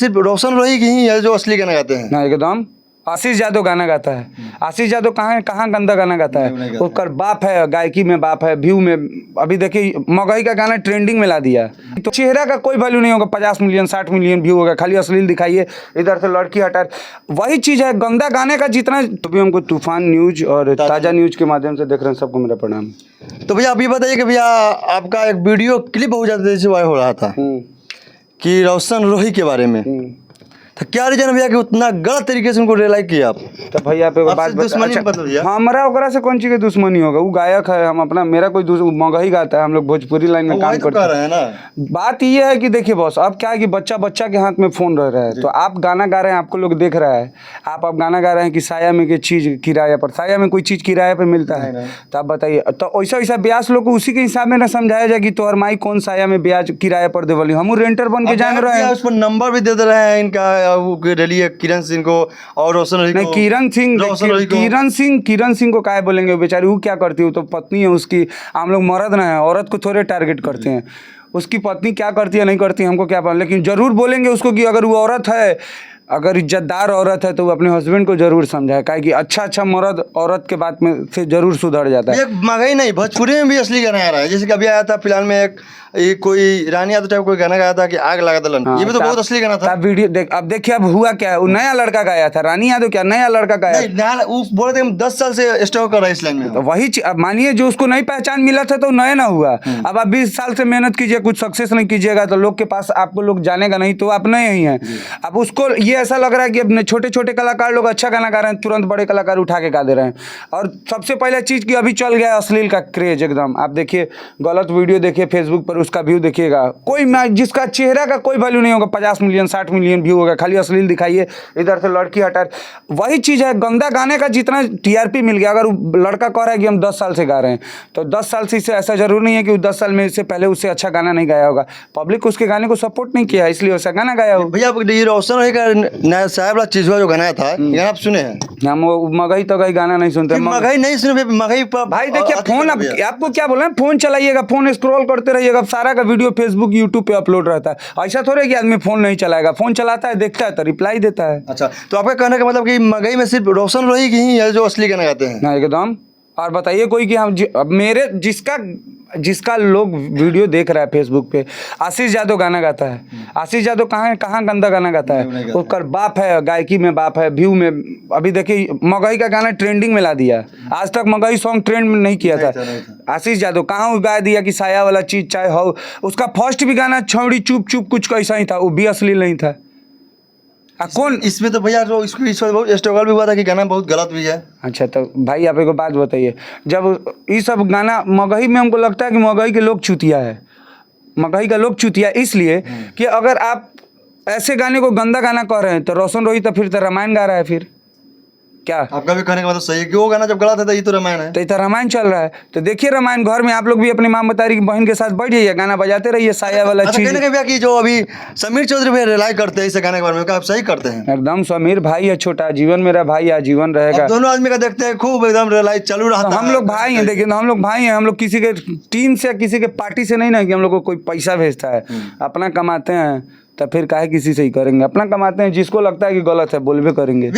सिर्फ रोशन रोही की ही है जो असली गाना गाते हैं ना एकदम। आशीष यादव गाना गाता है। आशीष यादव कहाँ गंदा गाना गाता है। उसका बाप है, गायकी में बाप है, व्यू में। अभी देखिए मगही का गाना ट्रेंडिंग में ला दिया। तो चेहरा का कोई वैल्यू नहीं होगा। 50 मिलियन 60 मिलियन व्यू होगा, खाली अश्लील दिखाइए, इधर से लड़की हटा। वही चीज़ है, गंदा गाने का जितना। तो भी हमको तूफान न्यूज और ताज़ा न्यूज के माध्यम से देख रहे हैं, सबको मेरा प्रणाम। तो भैया आप ये बताइए कि भैया आपका एक वीडियो क्लिप बहुत ज़्यादा तेजी से वायरल हो रहा था कि रोशन रोही के बारे में, तो क्या रीजन भैया कि उतना गलत तरीके से उनको रियलाइज किया आप? तो भैया पे बात दुश्मनी बता भैया। हमारा ओकरा से कौन चीज के दुश्मनी होगा? वो गायक है, हम अपना, मेरा कोई मगही गाता है, हम लोग भोजपुरी लाइन में काम करते हैं ना। बात ये है कि देखिए बॉस, अब क्या है कि बच्चा के हाथ में फोन रह रहा है, तो आप गाना गा रहे हैं, आपको लोग देख रहा है, आप अब गाना गा रहे हैं कि साया में की चीज किराया पर, साया में कोई चीज किराए पर मिलता है, तो आप बताइए। तो वैसा ब्याज लोग को उसी के हिसाब में ना समझाया जाए कि तोहर माई कौन साया में ब्याज किराए पर देवली, हम रेंटर बन के जान रहे हैं। उस पर नंबर भी दे दे रहे हैं इनका किरण सिंह को और रोशन रोही को। किरण सिंह को काहे बोलेंगे? बेचारी वो क्या करती है? वो तो पत्नी है उसकी। हम लोग मर्द ना है, औरत को थोड़े टारगेट करते हैं। उसकी पत्नी क्या करती है नहीं करती हमको क्या पता, लेकिन जरूर बोलेंगे उसको कि अगर वो औरत है, अगर इज्जतदार औरत है, तो वो अपने हस्बैंड को जरूर समझाए, काहे कि अच्छा मर्द औरत के बात में से जरूर सुधर जाता है। मगही नहीं, भोजपुरी में भी असली गाना आ रहा है। जैसे कि अभी आया था फिलहाल में एक कोई रानी यादव टाइप कोई गाना गाया था कि आग लगा दलन। ये भी तो बहुत असली गाना था। वीडियो देख, अब देखिए अब हुआ क्या है। वो नया लड़का गाया था, रानी यादव क्या नया लड़का गाया? बोले थे 10 साल से स्टॉक कर रहा है इस लाइन में। तो वही अब मानिए जो उसको नई पहचान मिला था तो नया ना हुआ। अब आप 20 साल से मेहनत कीजिए, कुछ सक्सेस नहीं कीजिएगा तो लोग के पास आपको लोग जानेगा नहीं, तो आप नए ही हैं। अब उसको ये ऐसा लग रहा है कि अब छोटे कलाकार लोग अच्छा गाना गा रहे हैं, तुरंत बड़े कलाकार उठा के गा दे रहे हैं। और सबसे पहले चीज़ की अभी चल गया अश्लील का क्रेज एकदम। आप देखिए गलत वीडियो देखिए फेसबुक पर, उसका व्यू देखिएगा, कोई जिसका चेहरा का कोई वैल्यू नहीं होगा। 50 मिलियन 60 मिलियन व्यू होगा, खाली अश्लील दिखाइए, इधर से लड़की हटा। वही चीज़ है, गंदा गाने का जितना टीआरपी मिल गया। अगर लड़का कह रहा है कि हम 10 साल से गा रहे हैं, तो 10 साल से इससे ऐसा जरूर नहीं है कि वो 10 साल में इससे पहले उससे अच्छा गाना नहीं गाया होगा। पब्लिक उसके गाने को सपोर्ट नहीं किया, इसलिए वैसा गाना गाया हो। भैया ये रोशन रोही का नया साहब वाला चीज जो गाना था, गाना आप सुने हैं? हम मगही तो गई गाना नहीं सुनते। मगही नहीं सुने मगही भाई देखिए फोन, आपको क्या बोला, फोन चलाइएगा, फोन स्क्रॉल करते रहिएगा, सारा का वीडियो फेसबुक यूट्यूब पे अपलोड रहता है। ऐसा थोड़ा कि आदमी फोन नहीं चलाएगा, फोन चलाता है, देखता है तो रिप्लाई देता है। अच्छा, तो आपका कहने का मतलब कि मगही में सिर्फ रोशन रोही की ही है जो असली गाना गाते हैं ना एकदम। और बताइए कोई कि हम अब मेरे जिसका लोग वीडियो देख रहा है फेसबुक पे, आशीष यादव गाना गाता है। आशीष यादव कहाँ गंदा गाना गाता है। उसका बाप है, गायकी में बाप है, व्यू में। अभी देखिए मगही का गाना ट्रेंडिंग में ला दिया। आज तक मगही सॉन्ग ट्रेंड में नहीं किया था। आशीष यादव कहाँ गा दिया कि साया वाला चीज चाहे हो। उसका फर्स्ट भी गाना छौड़ी चुप चुप कुछ कैसा ही था, वो भी अश्लील नहीं था। कौन इसमें तो भैया जो इसको इस बहुत स्ट्रगल भी हुआ था कि गाना बहुत गलत भी है। अच्छा, तो भाई आप एक बात बताइए, जब ये सब गाना मगही में हमको लगता है कि मगही के लोग चुतिया है। मगही का लोग चुतिया इसलिए कि अगर आप ऐसे गाने को गंदा गाना कह रहे हैं, तो रोशन रोही तो फिर तो रामायण गा रहा है। फिर क्या आपका भी कहने का मतलब सही है कि वो गाना जब गलत है तो ये तो रामायण है, तो इतना रामायण चल रहा है। तो देखिए रामायण घर में आप लोग भी अपनी माँ बतारी की बहन के साथ बैठ जाइए, गाना बजाते रहिए साया वाला चीज। कहने का भैया कि जो अभी समीर चौधरी भैया रिलाई करते हैं इस गाने के बारे में, आप सही करते हैं? एकदम। समीर भाई है छोटा, जीवन मेरा भाई आजीवन रहेगा। दोनों आदमी का देखते हैं खूब एकदम रिलाई चालू रहा था। हम लोग भाई हैं, देखिए हम लोग भाई हैं। हम लोग किसी के टीम से किसी के पार्टी से नहीं ना कि हम लोग को कोई पैसा भेजता है। अपना कमाते हैं तो फिर काहे किसी से ही करेंगे। अपना कमाते हैं, जिसको लगता है कि गलत है बोलबे करेंगे।